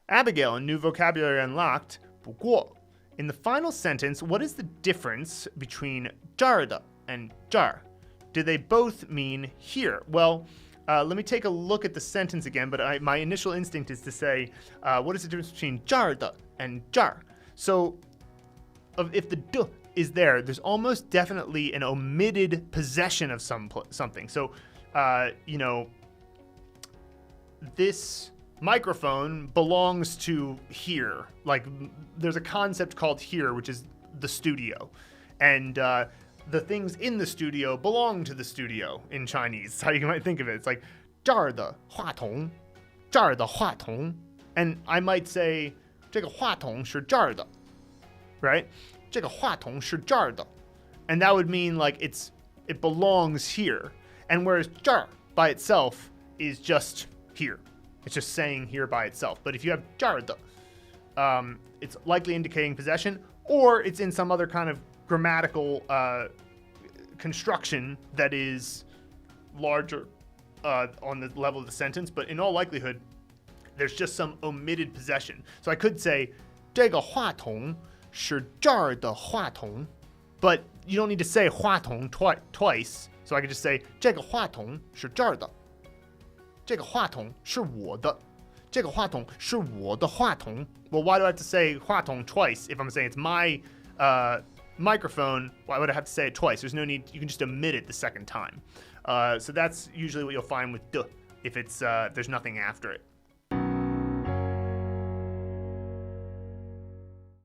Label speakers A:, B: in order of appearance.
A: Abigail, a new vocabulary unlocked. 不过 In the final sentence, what is the difference between 这儿的 and 这儿? Do they both mean here? Well, let me take a look at the sentence again, but my initial instinct is to say, what is the difference between 这儿的 and 这儿? So, if the 的 is there, there's almost definitely an omitted possession of something. So, this microphone belongs to here. Like, there's a concept called here, which is the studio. And the things in the studio belong to the studio in Chinese. That's how you might think of it. It's like 这儿的话筒, 这儿的话筒. And I might say 这个话筒是这儿的, right? 这个话筒是这儿的. And that would mean like it belongs here. And whereas 这儿 by itself is just here. It's just saying here by itself. But if you have 这儿的, it's likely indicating possession, or it's in some other kind of grammatical construction that is larger on the level of the sentence. But in all likelihood, there's just some omitted possession. So I could say 这个话筒是这儿的话筒, but you don't need to say 话筒 twice. So I could just say 这个话筒是这儿的. 这个话筒是我的. 这个话筒是我的话筒. Well, why do I have to say 话筒 twice if I'm saying it's my microphone? Why would I have to say it twice? There's no need. You can just omit it the second time. So that's usually what you'll find with 的 if there's nothing after it.